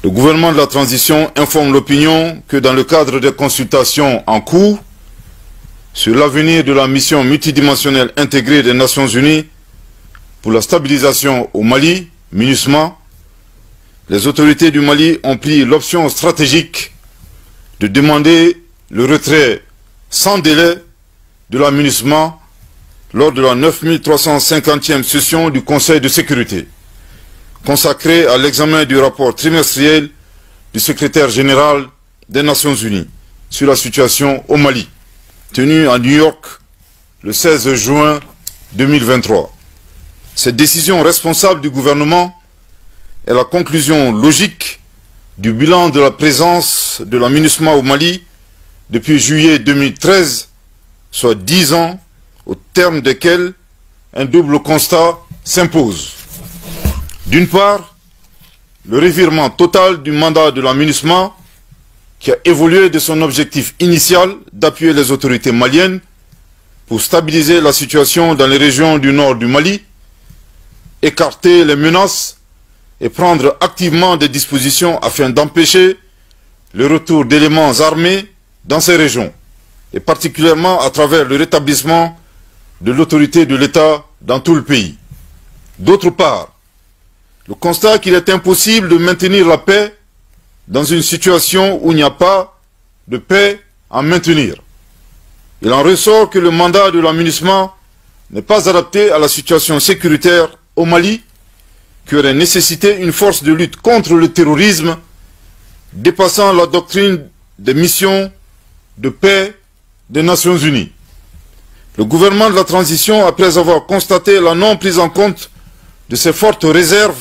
Le gouvernement de la transition informe l'opinion que dans le cadre des consultations en cours sur l'avenir de la mission multidimensionnelle intégrée des Nations Unies pour la stabilisation au Mali, MINUSMA, les autorités du Mali ont pris l'option stratégique de demander le retrait sans délai de la MINUSMA lors de la 9350e session du Conseil de sécurité, consacrée à l'examen du rapport trimestriel du secrétaire général des Nations Unies sur la situation au Mali, tenu à New York le 16 juin 2023. Cette décision responsable du gouvernement est la conclusion logique du bilan de la présence de la MINUSMA au Mali depuis juillet 2013, soit 10 ans, au terme desquels un double constat s'impose. D'une part, le revirement total du mandat de la MINUSMA, qui a évolué de son objectif initial d'appuyer les autorités maliennes pour stabiliser la situation dans les régions du nord du Mali, écarter les menaces et prendre activement des dispositions afin d'empêcher le retour d'éléments armés dans ces régions, et particulièrement à travers le rétablissement de l'autorité de l'État dans tout le pays. D'autre part, le constat qu'il est impossible de maintenir la paix dans une situation où il n'y a pas de paix à maintenir. Il en ressort que le mandat de la MINUSMA n'est pas adapté à la situation sécuritaire au Mali, qui aurait nécessité une force de lutte contre le terrorisme dépassant la doctrine des missions de paix des Nations Unies. Le gouvernement de la transition, après avoir constaté la non prise en compte de ces fortes réserves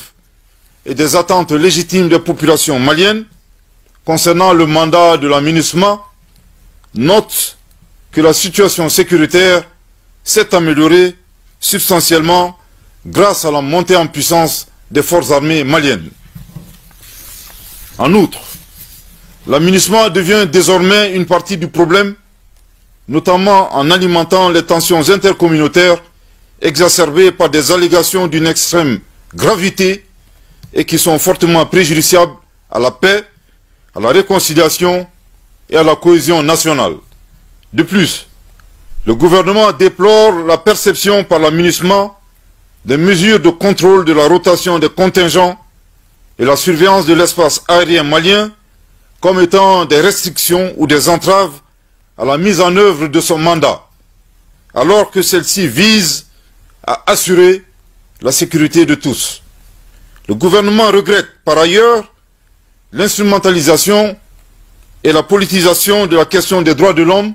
et des attentes légitimes des populations maliennes concernant le mandat de la MINUSMA, note que la situation sécuritaire s'est améliorée substantiellement grâce à la montée en puissance des forces armées maliennes. En outre, la MINUSMA devient désormais une partie du problème, notamment en alimentant les tensions intercommunautaires exacerbées par des allégations d'une extrême gravité et qui sont fortement préjudiciables à la paix, à la réconciliation et à la cohésion nationale. De plus, le gouvernement déplore la perception par la MINUSMA des mesures de contrôle de la rotation des contingents et la surveillance de l'espace aérien malien comme étant des restrictions ou des entraves à la mise en œuvre de son mandat, alors que celle-ci vise à assurer la sécurité de tous. Le gouvernement regrette par ailleurs l'instrumentalisation et la politisation de la question des droits de l'homme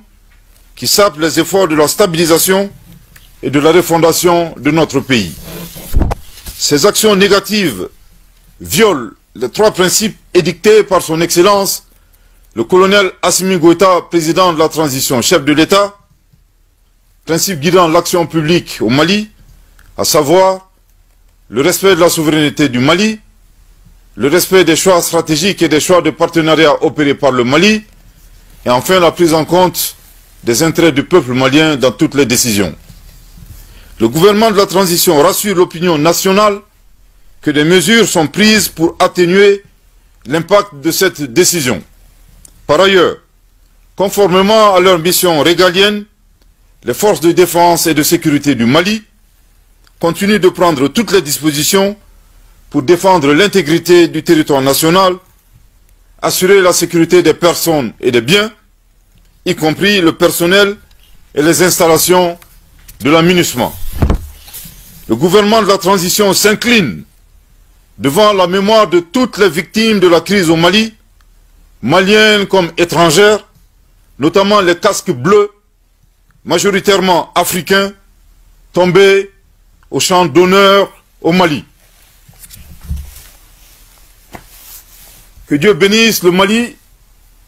qui sape les efforts de la stabilisation et de la refondation de notre pays. Ces actions négatives violent les trois principes édictés par son Excellence, le colonel Assimi Goïta, président de la transition, chef de l'État, principe guidant l'action publique au Mali, à savoir le respect de la souveraineté du Mali, le respect des choix stratégiques et des choix de partenariat opérés par le Mali, et enfin la prise en compte des intérêts du peuple malien dans toutes les décisions. Le gouvernement de la transition rassure l'opinion nationale que des mesures sont prises pour atténuer l'impact de cette décision. Par ailleurs, conformément à leur mission régalienne, les forces de défense et de sécurité du Mali continuent de prendre toutes les dispositions pour défendre l'intégrité du territoire national, assurer la sécurité des personnes et des biens, y compris le personnel et les installations de la MINUSMA. Le gouvernement de la transition s'incline devant la mémoire de toutes les victimes de la crise au Mali, maliennes comme étrangères, notamment les casques bleus, majoritairement africains, tombés au champ d'honneur au Mali. Que Dieu bénisse le Mali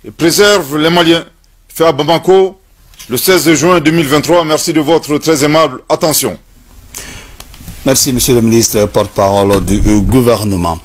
et préserve les Maliens. Fait à Bamako, le 16 juin 2023. Merci de votre très aimable attention. Merci, Monsieur le ministre, porte-parole du gouvernement.